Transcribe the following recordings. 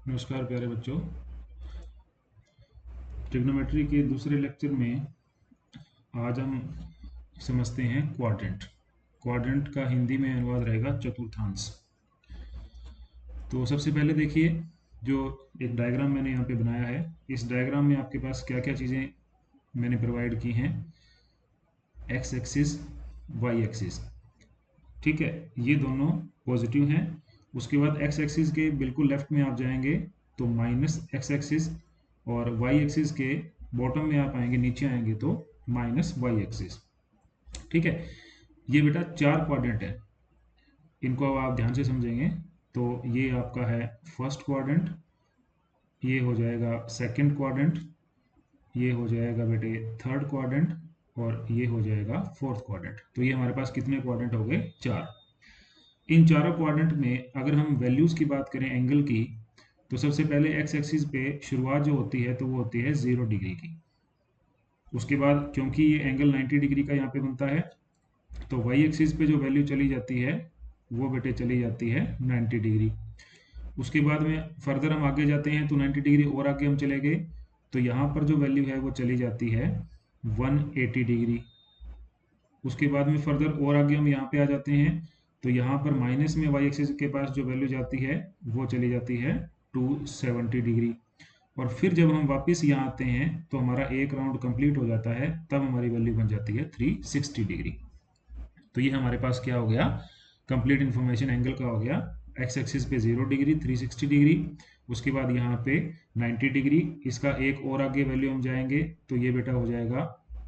नमस्कार प्यारे बच्चों। ट्रिग्नोमेट्री के दूसरे लेक्चर में आज हम समझते हैं क्वाड्रेंट। क्वाड्रेंट का हिंदी में अनुवाद रहेगा चतुर्थांश। तो सबसे पहले देखिए, जो एक डायग्राम मैंने यहाँ पे बनाया है, इस डायग्राम में आपके पास क्या क्या चीज़ें मैंने प्रोवाइड की हैं। एक्स एक्सिस, वाई एक्सिस, ठीक है, ये दोनों पॉजिटिव हैं। उसके बाद एक्स एक्सिस के बिल्कुल लेफ्ट में आप जाएंगे तो माइनस एक्स एक्सिस, और वाई एक्सिस के बॉटम में आप आएंगे, नीचे आएंगे तो माइनस वाई एक्सिस। ठीक है, ये बेटा चार क्वाड्रेंट है, इनको अब आप ध्यान से समझेंगे तो ये आपका है फर्स्ट क्वाड्रेंट, ये हो जाएगा सेकंड क्वाड्रेंट, ये हो जाएगा बेटे थर्ड क्वाड्रेंट, और ये हो जाएगा फोर्थ क्वाड्रेंट। तो ये हमारे पास कितने क्वाड्रेंट हो गए? चार। इन चारों क्वाड्रेंट में अगर हम वैल्यूज की बात करें एंगल की, तो सबसे पहले एक्स एक्सिस पे शुरुआत जो होती है तो वो होती है 0 डिग्री की। उसके बाद क्योंकि ये एंगल 90 डिग्री का यहाँ पे बनता है, तो वाई एक्सिस पे जो वैल्यू चली जाती है वो बेटे चली जाती है 90 डिग्री। उसके बाद में फर्दर हम आगे जाते हैं तो 90 डिग्री और आगे हम चले गए, तो यहाँ पर जो वैल्यू है वो चली जाती है 180 डिग्री। उसके बाद में फर्दर और आगे हम यहाँ पे आ जाते हैं, तो यहाँ पर माइनस में वाई एक्सिस के पास जो वैल्यू जाती है वो चली जाती है 270 डिग्री। और फिर जब हम वापस यहाँ आते हैं तो हमारा एक राउंड कंप्लीट हो जाता है, तब हमारी वैल्यू बन जाती है 360 डिग्री। तो ये हमारे पास क्या हो गया? कंप्लीट इन्फॉर्मेशन एंगल का हो गया। एक्स एक्सिस पे 0 डिग्री, 360 डिग्री, उसके बाद यहाँ पे 90 डिग्री, इसका एक और आगे वैल्यू हम जाएंगे तो ये बेटा हो जाएगा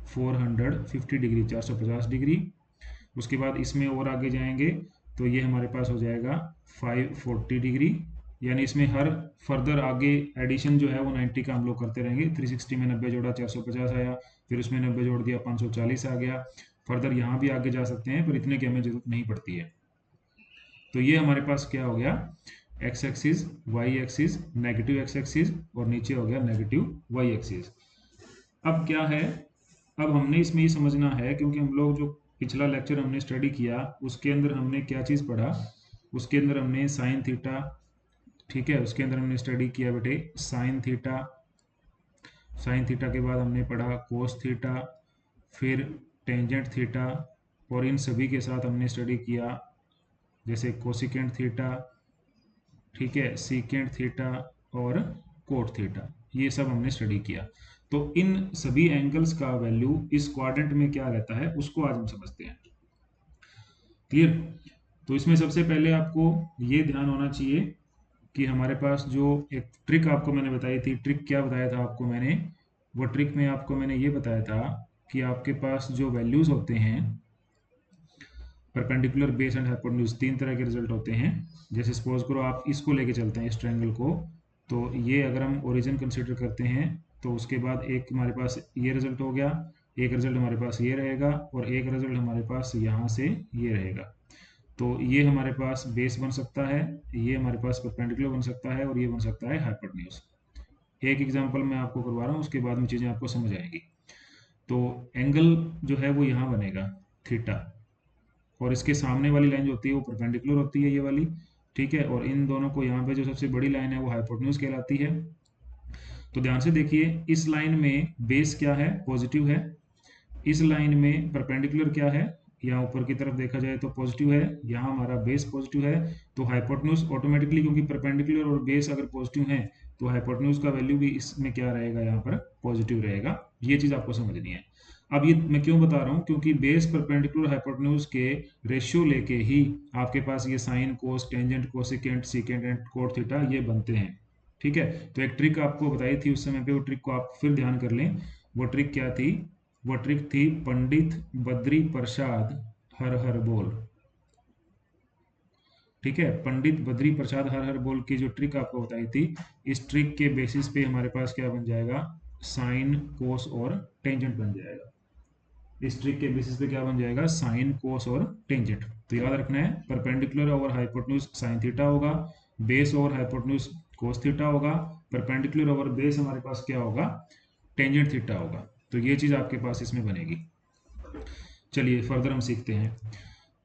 450 डिग्री, 450 डिग्री। उसके बाद इसमें और आगे जाएंगे तो ये हमारे पास हो जाएगा 540 डिग्री, यानी इसमें हर फर्दर आगे एडिशन जो है वो 90 का हम लोग करते रहेंगे। 360 में 90 जोड़ा 450 आया, फिर उसमें 90 जोड़ दिया 540 आ गया। फर्दर यहाँ भी आगे जा सकते हैं पर इतने की हमें जरूरत नहीं पड़ती है। तो ये हमारे पास क्या हो गया? X axis, y axis, negative x axis, और नीचे हो गया नेगेटिव वाई एक्सिस। अब क्या है, अब हमने इसमें ये समझना है, क्योंकि हम लोग जो पिछला लेक्चर हमने स्टडी किया उसके अंदर हमने क्या चीज़ पढ़ा, उसके अंदर हमने साइन थीटा, ठीक है, उसके अंदर हमने स्टडी किया बेटे साइन थीटा। साइन थीटा के बाद हमने पढ़ा कोस थीटा, फिर टेंजेंट थीटा, और इन सभी के साथ हमने स्टडी किया जैसे कोसिकेंट थीटा, ठीक है, सीकेंट थीटा और कोट थीटा, ये सब हमने स्टडी किया। तो इन सभी एंगल्स का वैल्यू इस क्वाड्रेंट में क्या रहता है उसको आज हम समझते हैं। क्लियर? तो इसमें सबसे पहले आपको ये ध्यान होना चाहिए कि हमारे पास जो एक ट्रिक आपको मैंने बताई थी, ट्रिक क्या बताया था आपको मैंने, वो ट्रिक में आपको मैंने ये बताया था कि आपके पास जो वैल्यूज होते हैं परपेंडिकुलर, बेस एंड हाइपोटेन्यूज, तीन तरह के रिजल्ट होते हैं। जैसे सपोज करो आप इसको लेके चलते हैं इस ट्रायंगल को, तो ये अगर हम ओरिजिन कंसीडर करते हैं तो उसके बाद एक हमारे पास ये रिजल्ट हो गया, एक रिजल्ट हमारे पास ये रहेगा, और एक रिजल्ट हमारे पास यहाँ से ये रहेगा। तो ये हमारे पास बेस बन सकता है, ये हमारे पास परपेंडिकुलर बन सकता है, और ये बन सकता है हाइपोटेन्यूज। एक एग्जांपल मैं आपको करवा रहा हूँ, उसके बाद में चीज़ें आपको समझ आएंगी। तो एंगल जो है वो यहाँ बनेगा थीटा, और इसके सामने वाली लाइन जो होती है वो परपेंडिकुलर होती है, ये वाली, ठीक है, और इन दोनों को यहाँ पे जो सबसे बड़ी लाइन है वो हाइपोटेन्यूज कहलाती है। तो ध्यान से देखिए, इस लाइन में बेस क्या है? पॉजिटिव है। इस लाइन में परपेंडिकुलर क्या है? यहाँ ऊपर की तरफ देखा जाए तो पॉजिटिव है, यहाँ हमारा बेस पॉजिटिव है। तो हाइपोटेन्यूज ऑटोमेटिकली, क्योंकि परपेंडिकुलर और बेस अगर पॉजिटिव है तो हाइपोटेन्यूज का वैल्यू भी इसमें क्या रहेगा? यहाँ पर पॉजिटिव रहेगा। ये चीज़ आपको समझनी है। अब ये मैं क्यों बता रहा हूँ? क्योंकि बेस परपेंडिकुलर हाइपोटेन्यूज के रेशियो लेके ही आपके पास ये sine, cos, tangent, cosecant, secant and cot theta ये बनते हैं। ठीक है, तो एक ट्रिक आपको बताई थी उस समय पे, वो ट्रिक को आप फिर ध्यान कर लें। वो ट्रिक क्या थी? वो ट्रिक थी पंडित बद्री प्रसाद हर हर बोल। ठीक है, पंडित बद्री प्रसाद हर हर बोल की जो ट्रिक आपको बताई थी, इस ट्रिक के बेसिस पे हमारे पास क्या बन जाएगा? साइन, कोस और टेंजेंट बन जाएगा। इस ट्रिक के बेसिस पे क्या बन जाएगा? साइन, कोस और टेंजेंट। तो याद रखना है, perpendicular over hypotenuse sine theta होगा, base over hypotenuse cos theta होगा, परपेंडिकुलर ओवर बेस हमारे पास क्या होगा? टेंजेंट थीटा होगा। तो ये चीज़ आपके पास इसमें बनेगी। चलिए फर्दर हम सीखते हैं।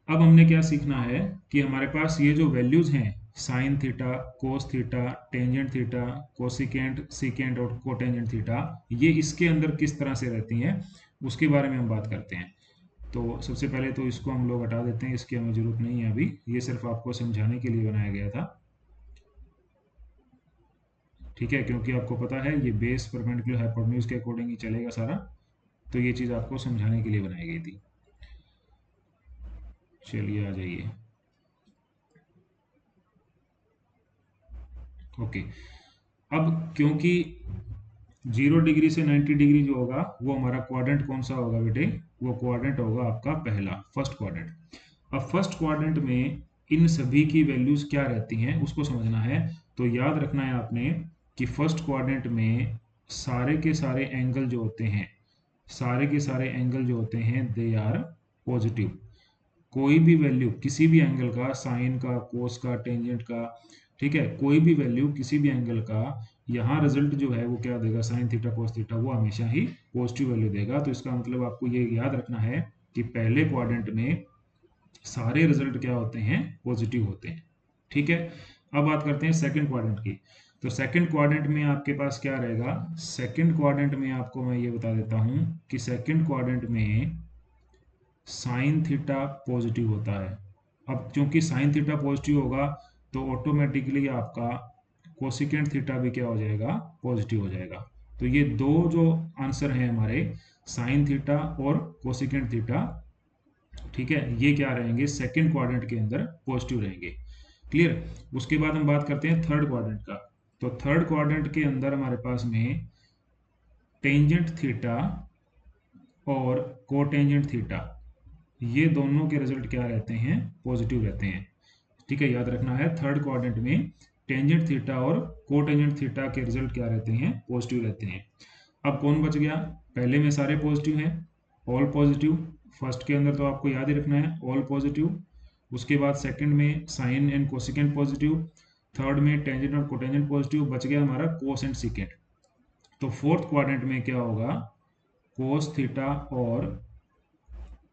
अब हमने क्या सीखना है कि हमारे पास ये जो वैल्यूज हैं sine theta, cos theta, tangent theta, cosecant, secant और कोटेंजेंट थीटा, ये इसके अंदर किस तरह से रहती हैं उसके बारे में हम बात करते हैं। तो सबसे पहले तो इसको हम लोग हटा देते हैं, इसकी हमें ज़रूरत नहीं है अभी, ये सिर्फ आपको समझाने के लिए बनाया गया था। ठीक है, क्योंकि आपको पता है ये बेस परपेंडिकुलर हाइपोटेन्यूज के अकॉर्डिंग ही चलेगा सारा, तो ये चीज़ आपको समझाने के लिए बनाई गई थी। चलिए आ जाइए। ओके, अब क्योंकि 0 डिग्री से 90 डिग्री जो होगा वो हमारा क्वाड्रेंट कौन सा होगा बेटे, वो क्वाड्रेंट होगा आपका पहला, फर्स्ट क्वाड्रेंट। अब फर्स्ट क्वाड्रेंट में इन सभी की वैल्यूज क्या रहती हैं उसको समझना है। तो याद रखना है आपने कि फर्स्ट क्वाड्रेंट में सारे के सारे एंगल जो होते हैं, सारे के सारे एंगल जो होते हैं दे आर पॉजिटिव। कोई भी वैल्यू किसी भी एंगल का, साइन का, कोस का, टेंजेंट का, ठीक है, कोई भी वैल्यू किसी भी एंगल का, यहाँ रिजल्ट जो है वो क्या देगा, साइन थीटा कोस थीटा, वो हमेशा ही पॉजिटिव वैल्यू देगा। तो इसका मतलब आपको ये याद रखना है कि पहले क्वाड्रेंट में सारे रिजल्ट क्या होते हैं, पॉजिटिव होते हैं। ठीक है, अब बात करते हैं सेकंड क्वाड्रेंट की। तो सेकंड क्वाड्रेंट में आपके पास क्या रहेगा, सेकंड क्वाड्रेंट में आपको मैं ये बता देता हूं कि सेकंड क्वाड्रेंट में साइन थीटा पॉजिटिव होता है। अब क्योंकि साइन थीटा पॉजिटिव होगा तो ऑटोमेटिकली आपका कोसिकेंट थीटा भी क्या हो जाएगा, पॉजिटिव हो जाएगा। तो ये दो जो आंसर हैं हमारे, साइन थीटा और कोसिकेंट थीटा, ठीक है, ये क्या रहेंगे, सेकंड क्वाड्रेंट के अंदर पॉजिटिव रहेंगे। क्लियर। उसके बाद हम बात करते हैं थर्ड क्वाड्रेंट का। तो थर्ड क्वाड्रेंट के अंदर हमारे पास में टेंजेंट थीटा और कोटेंजेंट थीटा, ये दोनों के रिजल्ट क्या रहते हैं, पॉजिटिव रहते हैं। ठीक है, याद रखना है थर्ड क्वाड्रेंट में टेंजेंट थीटा और कोटेंजेंट थीटा के रिजल्ट क्या रहते हैं, पॉजिटिव रहते हैं। अब कौन बच गया, पहले में सारे पॉजिटिव हैं, ऑल पॉजिटिव। फर्स्ट के अंदर तो आपको याद ही रखना है ऑल पॉजिटिव। उसके बाद सेकंड में sine and cosecant positive, third में टेंजेंट और कोटेंजेंट पॉजिटिव, बच गया हमारा कोस एंड सीकेंट। तो फोर्थ क्वाड्रेंट में क्या होगा, कोस थीटा और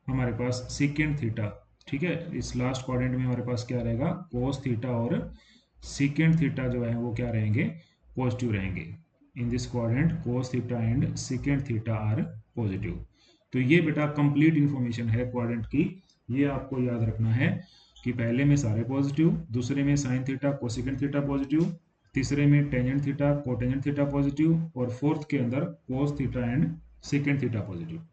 हमारे पास सीकेंट थीटा। ठीक है, इस लास्ट क्वाड्रेंट में हमारे पास क्या रहेगा, कोस थीटा और सीकेंट थीटा जो है वो क्या रहेंगे, पॉजिटिव रहेंगे। In this quadrant cos theta and secant theta are positive. तो ये बेटा कंप्लीट इंफॉर्मेशन है क्वाड्रेंट की। ये आपको याद रखना है कि पहले में सारे पॉजिटिव, दूसरे में sine theta cosecant theta positive, तीसरे में tangent theta cotangent theta positive, और फोर्थ के अंदर कोस theta and secant theta positive.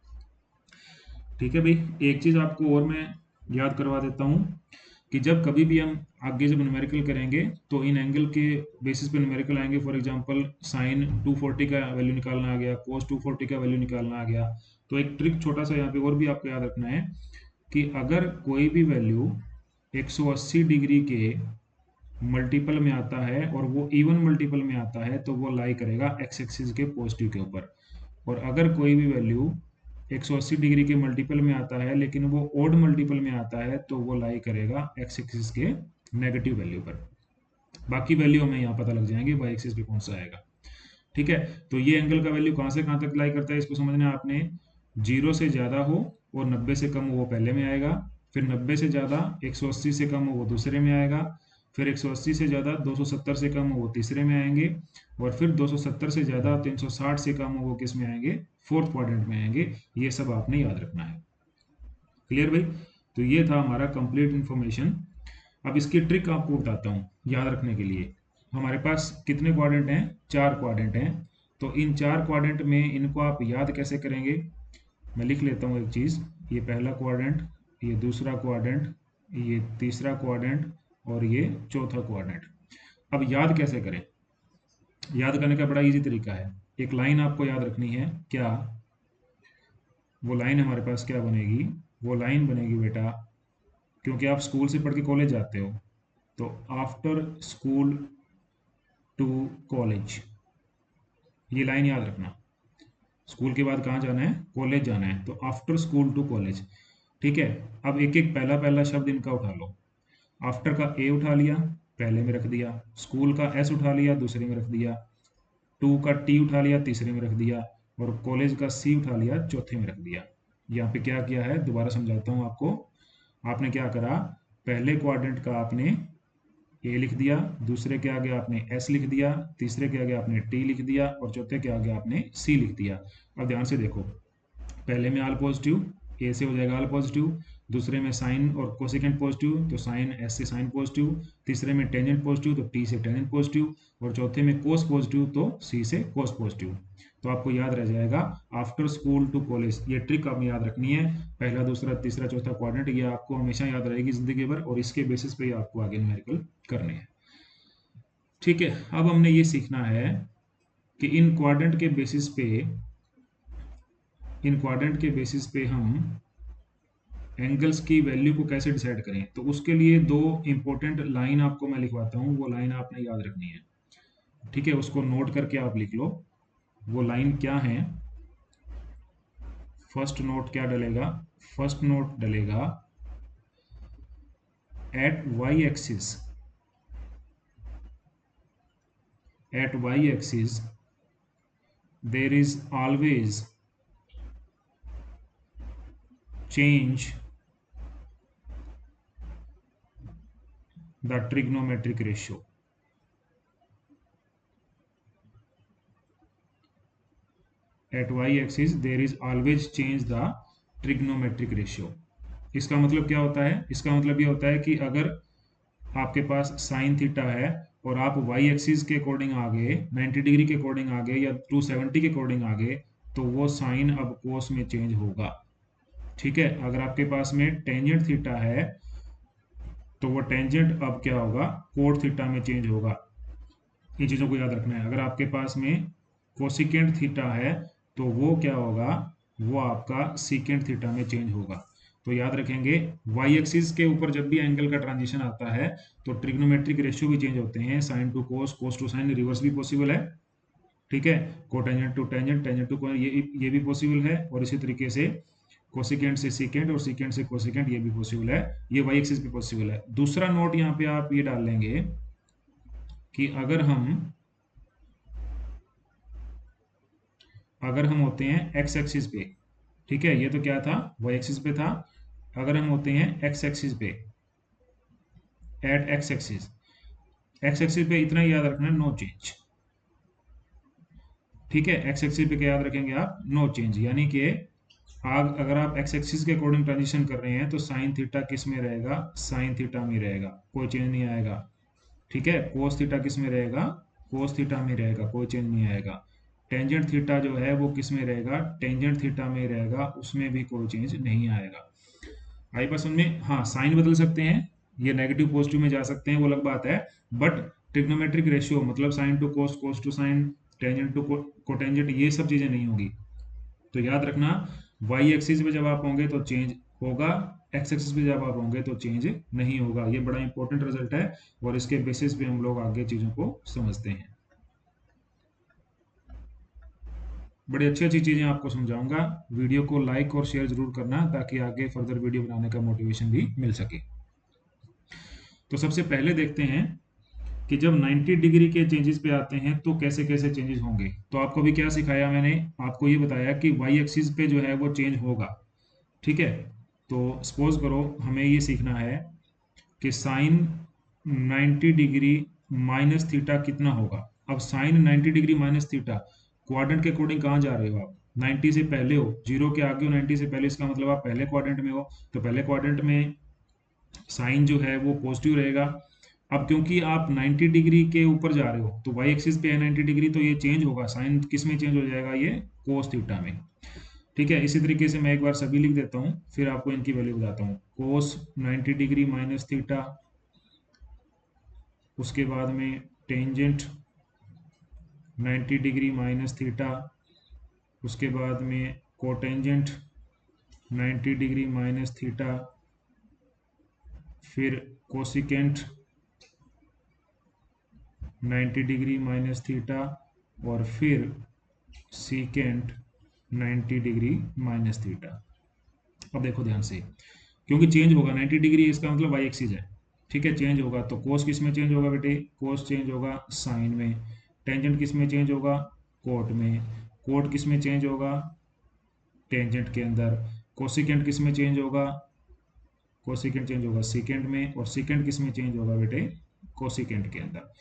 ठीक है भाई, एक चीज़ आपको और मैं याद करवा देता हूँ कि जब कभी भी हम आगे जब न्यूमेरिकल करेंगे तो इन एंगल के बेसिस पे न्यूमेरिकल आएंगे। फॉर एग्जांपल साइन 240 का वैल्यू निकालना आ गया, कोस 240 का वैल्यू निकालना आ गया। तो एक ट्रिक छोटा सा यहाँ पे और भी आपको याद रखना है कि अगर कोई भी वैल्यू 180 डिग्री के मल्टीपल में आता है और वो इवन मल्टीपल में आता है तो वो लाई करेगा एक्स एक्सिस के पॉजिटिव के ऊपर। और अगर कोई भी वैल्यू 180 डिग्री के मल्टीपल में आता है लेकिन वो ओड मल्टीपल में आता है तो वो लाई करेगा एक्स एक्सिस के नेगेटिव वैल्यू पर। बाकी वैल्यू हमें यहाँ पता लग जाएंगे वाई एक्सिस पे कौन सा आएगा। ठीक है, तो ये एंगल का वैल्यू कहाँ से कहाँ तक लाई करता है इसको समझना है आपने। 0 से ज़्यादा हो और 90 से कम हो वो पहले में आएगा, फिर 90 से ज़्यादा 180 से कम हो वो दूसरे में आएगा, फिर 180 से ज़्यादा 270 से कम हो वो तीसरे में आएंगे, और फिर 270 से ज़्यादा 360 से कम हो वो किस में आएंगे, फोर्थ क्वाड्रेंट में आएंगे। ये सब आपने याद रखना है। क्लियर भाई, तो ये था हमारा कंप्लीट इन्फॉर्मेशन। अब इसकी ट्रिक आपको बताता हूँ याद रखने के लिए। हमारे पास कितने क्वाड्रेंट हैं, 4 क्वाड्रेंट हैं। तो इन 4 क्वाड्रेंट में इनको आप याद कैसे करेंगे, मैं लिख लेता हूँ एक चीज़। ये पहला क्वाड्रेंट, ये दूसरा क्वाड्रेंट, ये तीसरा क्वाड्रेंट और ये चौथा क्वाड्रेंट। अब याद कैसे करें, याद करने का बड़ा इजी तरीका है। एक लाइन आपको याद रखनी है, क्या वो लाइन हमारे पास क्या बनेगी, वो लाइन बनेगी बेटा, क्योंकि आप स्कूल से पढ़ के कॉलेज जाते हो, तो आफ्टर स्कूल टू कॉलेज, ये लाइन याद रखना। स्कूल के बाद कहाँ जाना है, कॉलेज जाना है, तो आफ्टर स्कूल टू कॉलेज। ठीक है, अब एक एक पहला पहला शब्द इनका उठा लो। आफ्टर का ए उठा लिया, पहले में रख दिया। स्कूल का एस उठा लिया, दूसरे में रख दिया। टू का टी उठा लिया, तीसरे में रख दिया। और कॉलेज का सी उठा लिया, चौथे में रख दिया। यहाँ पे क्या किया है, दोबारा समझाता हूँ आपको। आपने क्या करा, पहले क्वाड्रेंट का आपने ए लिख दिया, दूसरे के आगे आपने एस लिख दिया, तीसरे के आगे आपने टी लिख दिया और चौथे के आगे आपने सी लिख दिया। अब ध्यान से देखो, पहले में ऑल पॉजिटिव, ए से हो जाएगा ऑल पॉजिटिव, दूसरे में साइन और कोसेकेंट पॉजिटिव तो साइन एस से साइन पॉजिटिव, तीसरे में टेंजेंट पॉजिटिव तो टी से टेंजेंट पॉजिटिव और चौथे में कोस पॉजिटिव तो सी से कोस पॉजिटिव। तो आपको याद रह जाएगा आफ्टर स्कूल टू कॉलेज, ये ट्रिक आपने याद रखनी है। पहला दूसरा तीसरा चौथा क्वाड्रेंट, ये आपको हमेशा याद रहेगी जिंदगी भर और इसके बेसिस पे ही आपको आगे न्यूमेरिकल करने हैं। ठीक है, अब हमने ये सीखना है कि इन क्वाड्रेंट के बेसिस पे, इन क्वाड्रेंट के बेसिस पे हम एंगल्स की वैल्यू को कैसे डिसाइड करें। तो उसके लिए दो इंपॉर्टेंट लाइन आपको मैं लिखवाता हूँ, वो लाइन आपने याद रखनी है। ठीक है, उसको नोट करके आप लिख लो। वो लाइन क्या है, फर्स्ट नोट क्या डलेगा, फर्स्ट नोट डलेगा at Y axis, at Y axis there is always change the trigonometric ratio. At y-axis there is always change the trigonometric ratio. इसका मतलब क्या होता है, इसका मतलब ये होता है कि अगर आपके पास साइन थीटा है और आप वाई एक्सिस के अकॉर्डिंग आगे 90 डिग्री के अकॉर्डिंग आगे या 270 के अकॉर्डिंग आगे, तो वो साइन अब कोस में चेंज होगा। ठीक है, अगर आपके पास में टेंजेंट थीटा है तो वो टेंजेंट अब क्या होगा, कोट थीटा में चेंज होगा। ये चीज़ों को याद रखना है। अगर आपके पास में कोसिकेंट थीटा है तो वो क्या होगा, वो आपका सीकेंट थीटा में चेंज होगा। तो याद रखेंगे, वाई एक्सिस के ऊपर जब भी एंगल का ट्रांजिशन आता है तो ट्रिग्नोमेट्रिक रेशियो भी चेंज होते हैं। Sine to cos, cos to sine, reverse भी पॉसिबल है। ठीक है, cotangent to tangent, tangent to ये भी पॉसिबल है। और इसी तरीके से कोसिकेंट से सीकेंट और सीकेंट से कोसिकेंट, ये भी पॉसिबल है। ये वाई एक्सिस पे पॉसिबल है। दूसरा नोट यहाँ पे आप ये डाल लेंगे कि अगर हम होते हैं एक्स एक्सिस पे, ठीक है, ये तो क्या था, वाई एक्सिस पे था। अगर हम होते हैं एक्स एक्सिस पे, at x axis, x axis पे इतना ही याद रखना, नो चेंज। ठीक है, एक्स एक्सिस पे क्या याद रखेंगे आप, नो चेंज। यानी कि अगर आप एक्स एक्सिस के अकॉर्डिंग ट्रांजिशन कर रहे हैं तो साइन थीटा किस में रहेगा, साइन थीटा में रहेगा, कोई चेंज नहीं आएगा। ठीक है, कोस थीटा किस में रहेगा, कोस थीटा में रहेगा, कोई चेंज नहीं आएगा। टेंजेंट थीटा जो है वो किस में रहेगा, टेंजेंट थीटा में रहेगा, उसमें भी कोई चेंज नहीं आएगा। आई बात समझ में? हाँ, साइन बदल सकते हैं, ये नेगेटिव पॉजिटिव में जा सकते हैं, वो अलग बात है। बट ट्रिग्नोमेट्रिक रेशियो मतलब sine to cos, cos to sine, tangent to cotangent, ये सब चीजें नहीं होगी। तो याद रखना, वाई एक्सिस पे जब आप होंगे तो चेंज होगा, एक्स एक्सिस पे जब आप होंगे तो चेंज नहीं होगा। ये बड़ा इंपॉर्टेंट रिजल्ट है और इसके बेसिस पे हम लोग आगे चीजों को समझते हैं। बड़ी अच्छी अच्छी चीजें आपको समझाऊंगा। वीडियो को लाइक और शेयर जरूर करना ताकि आगे फर्दर वीडियो बनाने का मोटिवेशन भी मिल सके। तो सबसे पहले देखते हैं कि जब 90 डिग्री के चेंजेस पे आते हैं तो कैसे कैसे चेंजेस होंगे। तो आपको भी क्या सिखाया मैंने, आपको ये बताया कि वाई एक्सिस पे जो है वो चेंज होगा। ठीक है, तो सपोज करो हमें ये सीखना है कि साइन 90 डिग्री माइनस थीटा कितना होगा। अब sine 90 degree minus theta, quadrant के अकॉर्डिंग कहाँ जा रहे हो आप, 90 से पहले हो, जीरो के आगे हो 90 से पहले, इसका मतलब आप पहले क्वाड्रेंट में हो। तो पहले क्वाड्रेंट में साइन जो है वो पॉजिटिव रहेगा। अब क्योंकि आप 90 डिग्री के ऊपर जा रहे हो तो वाई एक्सिस पे है 90 डिग्री, तो ये चेंज होगा, साइन किस में चेंज हो जाएगा, ये कोस थीटा में। ठीक है, इसी तरीके से मैं एक बार सभी लिख देता हूँ फिर आपको इनकी वैल्यू बताता हूँ। कोस 90 डिग्री माइनस थीटा, उसके बाद में टेंजेंट 90 डिग्री माइनस थीटा, उसके बाद में कोटेंजेंट 90 डिग्री माइनस थीटा, फिर कोसिकेंट 90 डिग्री माइनस थीटा और फिर सीकेंट 90 डिग्री माइनस थीटा। अब देखो ध्यान से, क्योंकि चेंज होगा 90 डिग्री, इसका मतलब वाई एक्सिस है। ठीक है, चेंज होगा तो कोस किस में चेंज होगा बेटे, कोस चेंज होगा साइन में। टेंजेंट किस में चेंज होगा, कोट में। कोट किस में चेंज होगा, टेंजेंट के अंदर। कोसिकेंट किस में चेंज होगा, कोसिकेंट चेंज होगा सीकेंट में। और सीकेंट किस में चेंज होगा बेटे, कोसिकेंट के अंदर।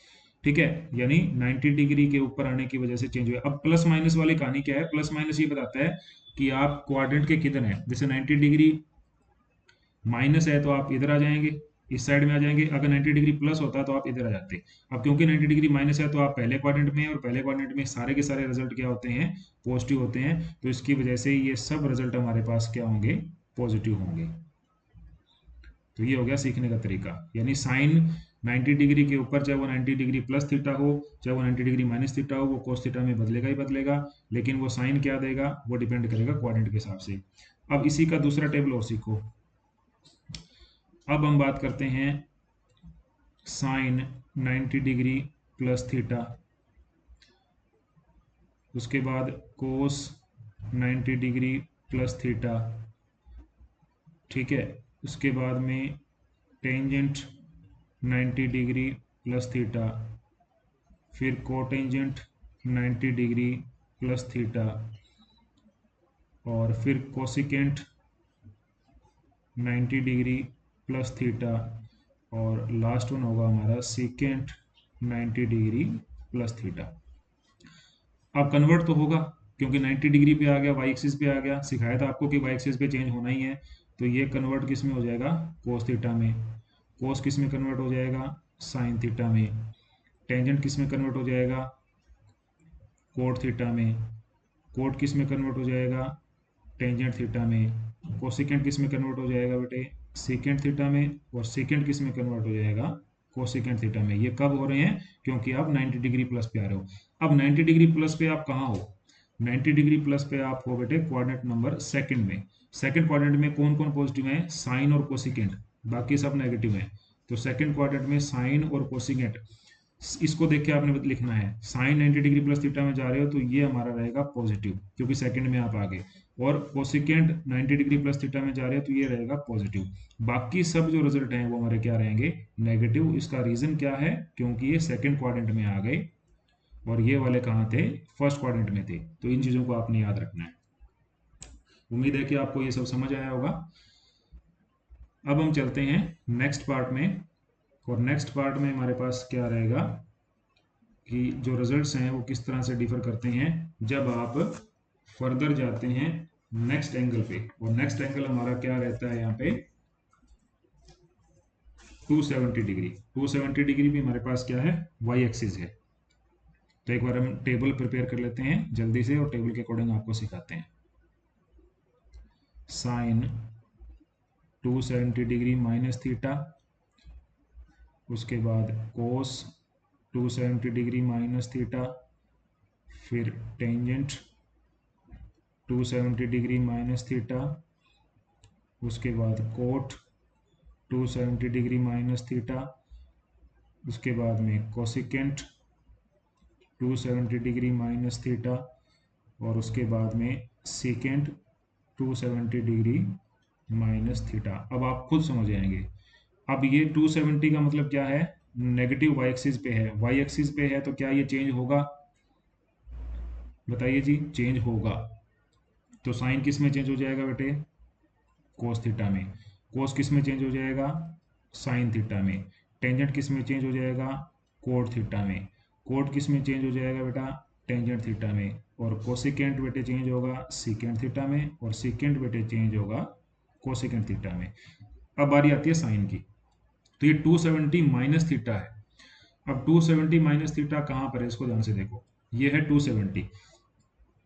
ठीक है, यानी 90 डिग्री के ऊपर आने की वजह से चेंज हुआ। अब प्लस माइनस वाली कहानी क्या है, प्लस माइनस ये बताता है कि आप क्वाड्रेंट के किधर हैं। जैसे 90 डिग्री माइनस है तो आप इधर आ जाएंगे, इस साइड में आ जाएंगे। अगर 90 डिग्री प्लस होता तो आप इधर आ जाते। अब क्योंकि 90 डिग्री माइनस है तो आप पहले क्वाड्रेंट में हैं, और पहले क्वाड्रेंट में सारे के सारे रिजल्ट क्या होते हैं, पॉजिटिव होते हैं। तो इसकी वजह से ये सब रिजल्ट हमारे पास क्या होंगे, पॉजिटिव होंगे। तो ये हो गया सीखने का तरीका। यानी साइन 90 डिग्री के ऊपर, चाहे वो 90 डिग्री प्लस थीटा हो, चाहे वो 90 डिग्री माइनस थीटा हो, वो कोस थीटा में बदलेगा ही बदलेगा। लेकिन वो साइन क्या देगा, वो डिपेंड करेगा क्वाड्रेंट के हिसाब से। अब इसी का दूसरा टेबल और सीखो। अब हम बात करते हैं साइन 90 डिग्री प्लस थीटा, उसके बाद कोस 90 डिग्री प्लस थीटा। ठीक है, उसके बाद में टेंजेंट 90 डिग्री प्लस थीटा, फिर कोटेंजेंट 90 डिग्री प्लस थीटा, और फिर कोसिकेंट 90 डिग्री प्लस थीटा, और लास्ट वन होगा हमारा सीकेंट 90 डिग्री प्लस थीटा। अब कन्वर्ट तो होगा, क्योंकि 90 डिग्री पे आ गया, वाई एक्सिस पे आ गया। सिखाया था आपको कि वाई एक्सिस पे चेंज होना ही है। तो ये कन्वर्ट किस में हो जाएगा, कोस थीटा में। कोस किस में कन्वर्ट हो जाएगा, साइन थीटा में। टेंजेंट किस में कन्वर्ट हो जाएगा, कोट थीटा में। कोट किस में कन्वर्ट हो जाएगा, टेंजेंट थीटा में। कोसिकेंट किस में कन्वर्ट हो जाएगा बेटे, सीकेंट थीटा में। और सीकेंट किस में कन्वर्ट हो जाएगा, कोसिकेंट थीटा में। ये कब हो रहे हैं, क्योंकि आप 90 डिग्री प्लस पे आ रहे हो। अब 90 डिग्री प्लस पे आप कहाँ हो, 90 डिग्री प्लस पे आप हो बेटे क्वाड्रेंट नंबर सेकंड में। सेकंड क्वाड्रेंट में कौन कौन पॉजिटिव है, साइन और कोसिकेंट, बाकी सब नेगेटिव है। तो सेकंड क्वाड्रेंट में साइन और कोसिकेंट, इसको देख के आपने लिखना है। साइन 90 डिग्री प्लस थीटा में जा रहे हो तो ये हमारा रहेगा पॉजिटिव, क्योंकि सेकंड में आप आ गए। और कोसिकेंट 90 डिग्री प्लस थीटा में जा रहे हो तो ये रहेगा पॉजिटिव। बाकी सब जो रिजल्ट हैं वो हमारे क्या रहेंगे, नेगेटिव। इसका रीजन क्या है, क्योंकि ये सेकंड क्वाड्रेंट में आ गए और ये वाले कहाँ थे, फर्स्ट क्वाड्रेंट में थे। तो इन चीज़ों को आपने याद रखना है। उम्मीद है कि आपको ये सब समझ आया होगा। अब हम चलते हैं नेक्स्ट पार्ट में, और नेक्स्ट पार्ट में हमारे पास क्या रहेगा कि जो रिजल्ट्स हैं वो किस तरह से डिफर करते हैं जब आप फर्दर जाते हैं नेक्स्ट एंगल पे। और नेक्स्ट एंगल हमारा क्या रहता है यहाँ पे, 270 डिग्री। 270 डिग्री भी हमारे पास क्या है, वाई एक्सिस है। तो एक बार हम टेबल प्रिपेयर कर लेते हैं जल्दी से, और टेबल के अकॉर्डिंग आपको सिखाते हैं। साइन 270 डिग्री माइनस थीटा, उसके बाद कोस 270 डिग्री माइनस थीटा, फिर टेंजेंट 270 डिग्री माइनस थीटा, उसके बाद कोट 270 डिग्री माइनस थीटा, उसके बाद में कोसिकेंट 270 डिग्री माइनस थीटा, और उसके बाद में सीकेंट 270 डिग्री माइनस थीटा। अब आप खुद समझ जाएंगे। अब ये 270 का मतलब क्या है, नेगेटिव वाई एक्सिस पे है। वाई एक्सिस पे है तो क्या ये चेंज होगा, बताइए जी, चेंज होगा। तो साइन किस में चेंज हो जाएगा बेटे, कोस थीटा में। कोस किस में चेंज हो जाएगा, साइन थीटा में। टेंजेंट किस में चेंज हो जाएगा, कोट थीटा में। कोट किस में चेंज हो जाएगा बेटा, टेंजेंट थीटा में। और कोसिकेंट बेटे चेंज होगा सीकेंट थीटा में, और सीकेंट बेटे चेंज होगा कोसिकेंट थीटा में। अब बारी आती है साइन की। तो ये 270 माइनस थीटा है। अब 270 माइनस थीटा कहाँ पर है, इसको ध्यान से देखो। ये है 270,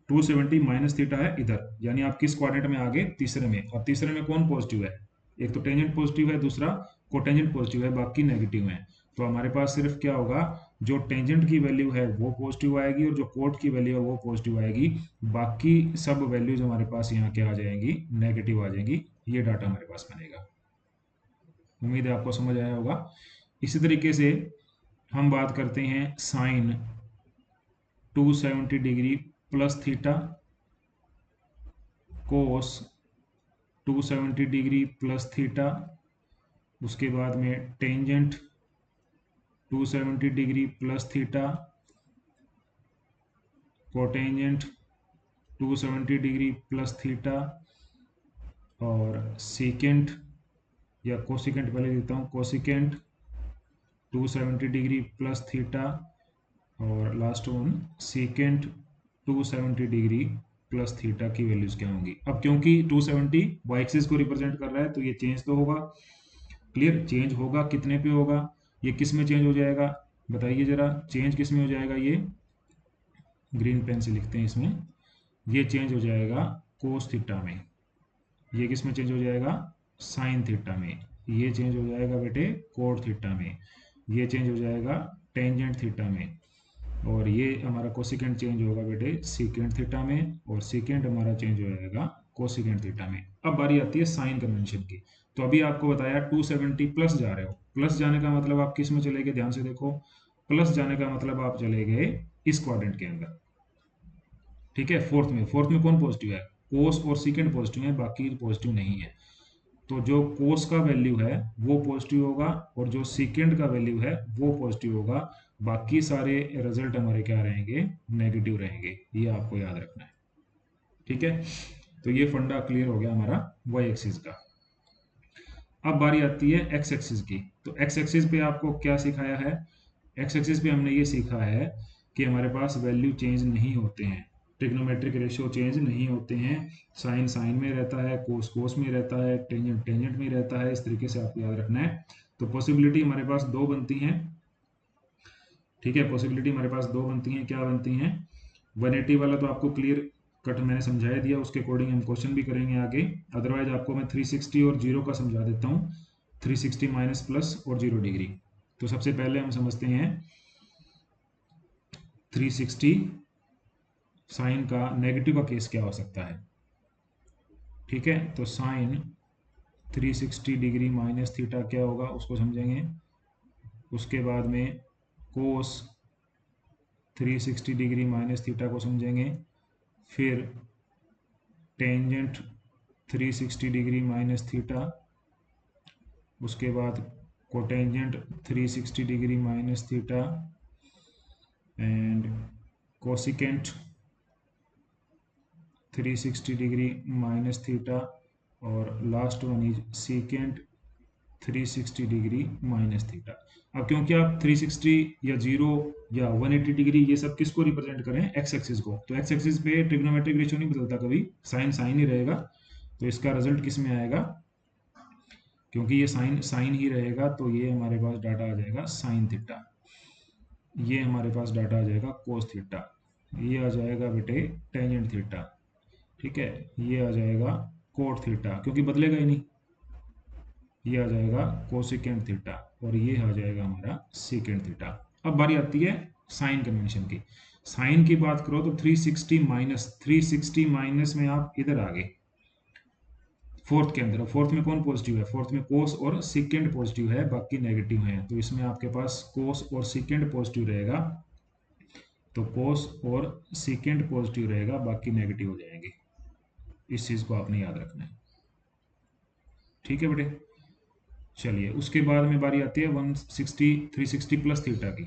270 माइनस थीटा है इधर, यानी आप किस क्वाड्रेंट में आ गए, तीसरे में। और तीसरे में कौन पॉजिटिव है, एक तो टेंजेंट पॉजिटिव है, दूसरा कोटेंजेंट पॉजिटिव है, बाकी नेगेटिव है। तो हमारे पास सिर्फ क्या होगा, जो टेंजेंट की वैल्यू है वो पॉजिटिव आएगी, और जो कोट की वैल्यू है वो पॉजिटिव आएगी। बाकी सब वैल्यूज हमारे पास यहाँ क्या आ जाएंगी, नेगेटिव आ जाएंगी। ये डाटा हमारे पास बनेगा। उम्मीद है आपको समझ आया होगा। इसी तरीके से हम बात करते हैं साइन 270 डिग्री प्लस थीटा, कोस 270 डिग्री प्लस थीटा, उसके बाद में tangent 270 degree plus theta, cotangent 270 degree plus theta, और सीकेंट या कोसिकेंट पहले देता हूँ, कोसिकेंट 270 डिग्री प्लस थीटा, और last one secant 270 degree plus theta की वैल्यूज क्या होंगी। अब क्योंकि 270 वाई एक्सिस को रिप्रेजेंट कर रहा है तो ये चेंज तो होगा, क्लियर, चेंज होगा, कितने पे होगा, ये किस में चेंज हो जाएगा बताइए जरा, चेंज किस में हो जाएगा, ये ग्रीन पेन से लिखते हैं इसमें, ये चेंज हो जाएगा कोस थीटा में, ये किस में चेंज हो जाएगा साइन थीटा में, ये चेंज हो जाएगा बेटे कोट थीटा में, ये चेंज हो जाएगा टेंजेंट थीटा में, और ये हमारा कोसिकेंट चेंज होगा बेटे सीकेंट थीटा में, और सीकेंट हमारा चेंज हो जाएगा कोसिकेंट थीटा में। अब बारी आती है साइन कन्वेंशन की। तो अभी आपको बताया 270 प्लस जा रहे हो, प्लस जाने का मतलब आप किस में चले गए, ध्यान से देखो, प्लस जाने का मतलब आप चले गए इस क्वाड्रेंट के अंदर, ठीक है, फोर्थ में कौन पॉजिटिव है, कोस और सीकेंट पॉजिटिव है, बाकी पॉजिटिव नहीं है। तो जो कोस का वैल्यू है वो पॉजिटिव होगा, और जो सीकेंट का वैल्यू है वो पॉजिटिव होगा, बाकी सारे रिजल्ट हमारे क्या रहेंगे, नेगेटिव रहेंगे, ये आपको याद रखना है, ठीक है। तो ये फंडा क्लियर हो गया हमारा वाई एक्सिस का। अब बारी आती है एक्स एक्सिस की। तो एक्स एक्सिस पे आपको क्या सिखाया है, एक्स एक्सिस पे हमने ये सीखा है कि हमारे पास वैल्यू चेंज नहीं होते हैं, ट्रिग्नोमेट्रिक रेशियो चेंज नहीं होते हैं, साइन साइन में रहता है, कोस कोस में रहता है, टेंजेंट टेंजेंट में रहता है, इस तरीके से आपको याद रखना है। तो पॉसिबिलिटी हमारे पास दो बनती हैं, ठीक है, पॉसिबिलिटी हमारे पास दो बनती हैं, क्या बनती हैं, 180 वाला तो आपको क्लियर कट मैंने समझाया दिया, उसके अकॉर्डिंग हम क्वेश्चन भी करेंगे आगे, अदरवाइज आपको मैं 360 और जीरो का समझा देता हूँ, 360 माइनस प्लस और 0 डिग्री। तो सबसे पहले हम समझते हैं 360 साइन का नेगेटिव का केस क्या हो सकता है, ठीक है। तो साइन 360 डिग्री माइनस थीटा क्या होगा उसको समझेंगे, उसके बाद में कोस 360 डिग्री माइनस थीटा को समझेंगे, फिर टेंजेंट 360 डिग्री माइनस थीटा, उसके बाद cotangent 360 degree minus theta, and cosecant 360 degree minus theta, और last one is secant 360 degree minus theta. अब क्योंकि आप 360 या 0 या 180 डिग्री ये सब किसको रिप्रेजेंट करें, एक्स एक्सिस को, तो एक्स एक्सिस पे ट्रिग्नोमेट्रिक रेशियो नहीं बदलता कभी, साइन साइन ही रहेगा, तो इसका रिजल्ट किस में आएगा, क्योंकि ये साइन साइन ही रहेगा तो ये हमारे पास डाटा आ जाएगा साइन थीटा, ये हमारे पास डाटा आ जाएगा कोस थीटा, ये आ जाएगा बेटे टेंजेंट थीटा, ठीक है, ये आ जाएगा कोट थीटा क्योंकि बदलेगा ही नहीं, ये आ जाएगा कोसिकेंट थीटा, और ये आ जाएगा हमारा सीकेंट थीटा। अब बारी आती है साइन कन्वेंशन की। साइन की बात करो तो 360 माइनस में आप इधर आ गए फोर्थ के अंदर, फोर्थ में कौन पॉजिटिव है, फोर्थ में कोस और सीकेंट पॉजिटिव है, बाकी नेगेटिव है, तो इसमें आपके पास कोस और सीकेंट पॉजिटिव रहेगा, तो कोस और सीकेंट पॉजिटिव रहेगा, बाकी नेगेटिव हो जाएंगे, इस चीज को आपने याद रखना है, ठीक है बेटे। चलिए उसके बाद में बारी आती है 360 प्लस थीटा की।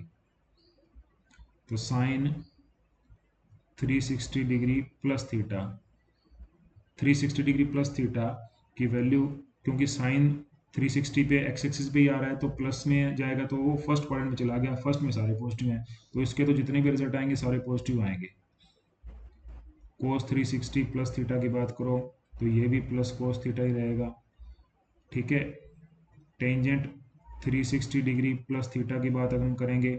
तो sine 360 degree plus theta, 360 degree plus theta की वैल्यू, क्योंकि साइन 360 पे एक्स एक्सिस पे ही आ रहा है तो प्लस में जाएगा, तो वो फर्स्ट क्वाड्रेंट में चला गया, फर्स्ट में सारे पॉजिटिव हैं, तो इसके तो जितने भी रिजल्ट आएंगे सारे पॉजिटिव आएंगे। कोस 360 प्लस थीटा की बात करो तो ये भी प्लस कोस थीटा ही रहेगा, ठीक है। टेंजेंट 360 डिग्री प्लस थीटा की बात अगर हम करेंगे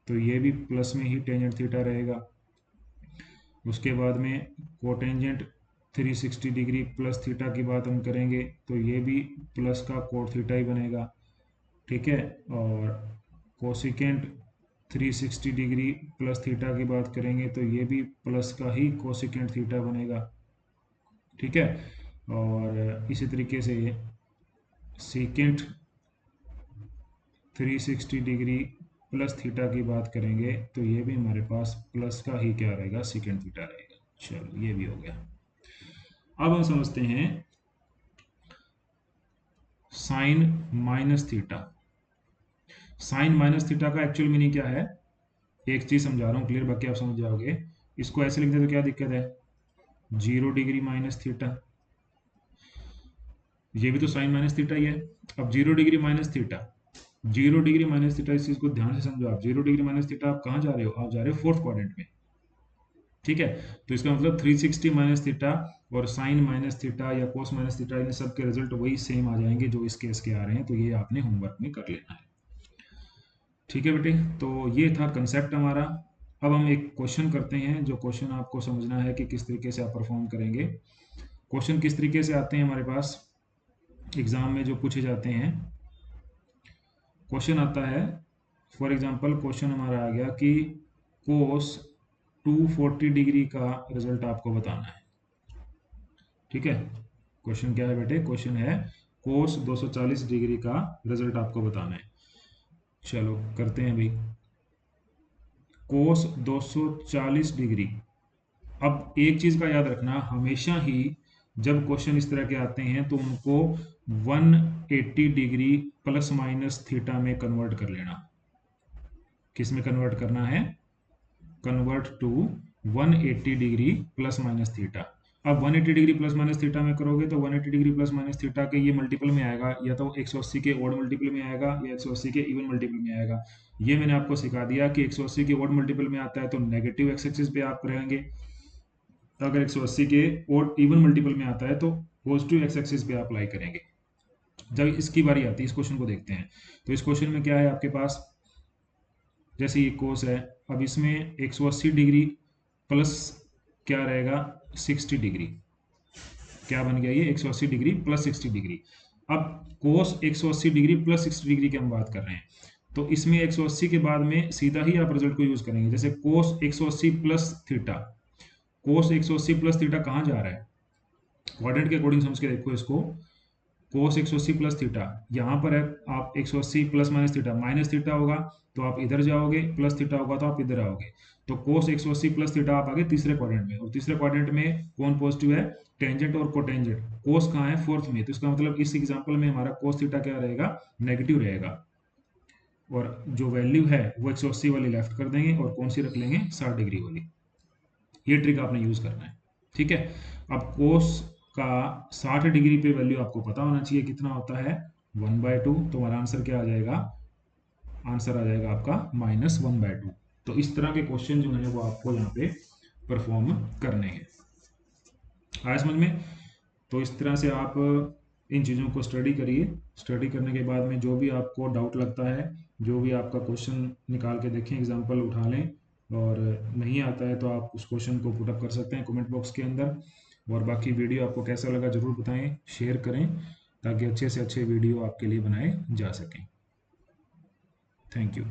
तो ये भी प्लस में ही टेंजेंट थीटा रहेगा, उसके बाद में कोटेंजेंट 360 डिग्री प्लस थीटा की बात हम करेंगे तो ये भी प्लस का कोट थीटा ही बनेगा, ठीक है। और कोसिकेंट 360 डिग्री प्लस थीटा की बात करेंगे तो ये भी प्लस का ही कोसिकेंट थीटा बनेगा, ठीक है। और इसी तरीके से सीकेंट 360 डिग्री प्लस थीटा की बात करेंगे तो ये भी हमारे पास प्लस का ही क्या रहेगा, सीकेंट थीटा रहेगा। चलो ये भी हो गया। अब हम समझते हैं sine minus theta. Sine minus theta का एक्चुअल मीनिंग क्या है, एक चीज समझा रहा हूँ क्लियर, बाकी आप समझ जाओगे। इसको ऐसे लिखते तो क्या दिक्कत है, 0 डिग्री माइनस थीटा, ये भी तो साइन माइनस थीटा ही है। अब 0 degree minus theta zero degree minus theta, इस चीज को ध्यान से समझो आप। जीरो डिग्री माइनस थीटा आप कहाँ जा रहे हो? आप जा रहे हो फोर्थ क्वाड्रेंट में, ठीक है। तो इसका मतलब 360 माइनस थीटा और साइन माइनस थीटा या कोस माइनस थीटा, इन सब के रिजल्ट वही सेम आ जाएंगे जो इस केस के आ रहे हैं। तो ये आपने होमवर्क में कर लेना है, ठीक है बेटे। तो ये था कंसेप्ट हमारा। अब हम एक क्वेश्चन करते हैं, जो क्वेश्चन आपको समझना है कि किस तरीके से आप परफॉर्म करेंगे। क्वेश्चन किस तरीके से आते हैं हमारे पास एग्जाम में जो पूछे जाते हैं। क्वेश्चन आता है, फॉर एग्जांपल क्वेश्चन हमारा आ गया कि कोस 240 डिग्री का रिजल्ट आपको बताना है, ठीक है। क्वेश्चन क्या है बेटे? क्वेश्चन है कोस 240 डिग्री का रिजल्ट आपको बताना है। चलो करते हैं भाई। कोस 240 डिग्री। अब एक चीज का याद रखना, हमेशा ही जब क्वेश्चन इस तरह के आते हैं तो उनको 180 डिग्री प्लस माइनस थीटा में कन्वर्ट कर लेना। किस में कन्वर्ट करना है? Convert to 180 degree plus minus theta. अब 180 डिग्री प्लस माइनस थीटा में करोगे तो 180 डिग्री प्लस माइनस थीटा के ये मल्टीपल में आएगा, या तो 180 के ओड मल्टीपल में आएगा या 180 के इवन मल्टीपल में आएगा। ये मैंने आपको सिखा दिया कि 180 के ओड मल्टीपल में आता है तो नेगेटिव एक्स एक्सिस पे आप रहेंगे, अगर 180 के ओड इवन मल्टीपल में आता है तो पॉजिटिव एक्स एक्सिस पे आप अप्लाई करेंगे। जब इसकी बारी आती है, इस क्वेश्चन को देखते हैं। तो इस क्वेश्चन में क्या है आपके पास, जैसे ये कोस है, अब इसमें 180 डिग्री प्लस क्या रहेगा 60 डिग्री, क्या बन गया ये 180 डिग्री प्लस 60 डिग्री। अब कोस 180 डिग्री प्लस 60 डिग्री की हम बात कर रहे हैं, तो इसमें 180 के बाद में सीधा ही आप रिजल्ट को यूज करेंगे। जैसे कोस 180 प्लस थीटा, कोस 180 प्लस थीटा कहाँ जा रहा है? क्वाड्रेंट के अकॉर्डिंग समझ के देखो इसको। कोस 180 प्लस थीटा यहाँ पर है, आप 180 plus minus theta, minus theta होगा तो आप इधर जाओगे, प्लस थीटा होगा तो आप इधर आओगे। तो कोस 180 प्लस थीटा आप आगे तीसरे क्वाड्रेंट में, और तीसरे क्वाड्रेंट में कौन पॉजिटिव है? टेंजेंट और कोटेंजेंट। कोस कहाँ है? फोर्थ में। तो इसका मतलब इस एग्जांपल में हमारा कोस थीटा क्या रहेगा? नेगेटिव रहेगा, और जो वैल्यू है वो 180 वाली लेफ्ट कर देंगे और कौन सी रख लेंगे? 60 डिग्री वाली। ये ट्रिक आपने यूज करना है, ठीक है। अब कोस का 60 डिग्री पे वैल्यू आपको पता होना चाहिए कितना होता है, 1/2। तो हमारा आंसर क्या आ जाएगा? आंसर आ जाएगा आपका -1/2। तो इस तरह के क्वेश्चन जो है वो आपको यहाँ पे परफॉर्म करने हैं। आया समझ में? तो इस तरह से आप इन चीज़ों को स्टडी करिए। स्टडी करने के बाद में जो भी आपको डाउट लगता है, जो भी आपका क्वेश्चन निकाल के देखें, एग्जांपल उठा लें, और नहीं आता है तो आप उस क्वेश्चन को पुटअप कर सकते हैं कमेंट बॉक्स के अंदर। और बाकी वीडियो आपको कैसा लगा ज़रूर बताएं, शेयर करें, ताकि अच्छे से अच्छे वीडियो आपके लिए बनाए जा सकें। Thank you.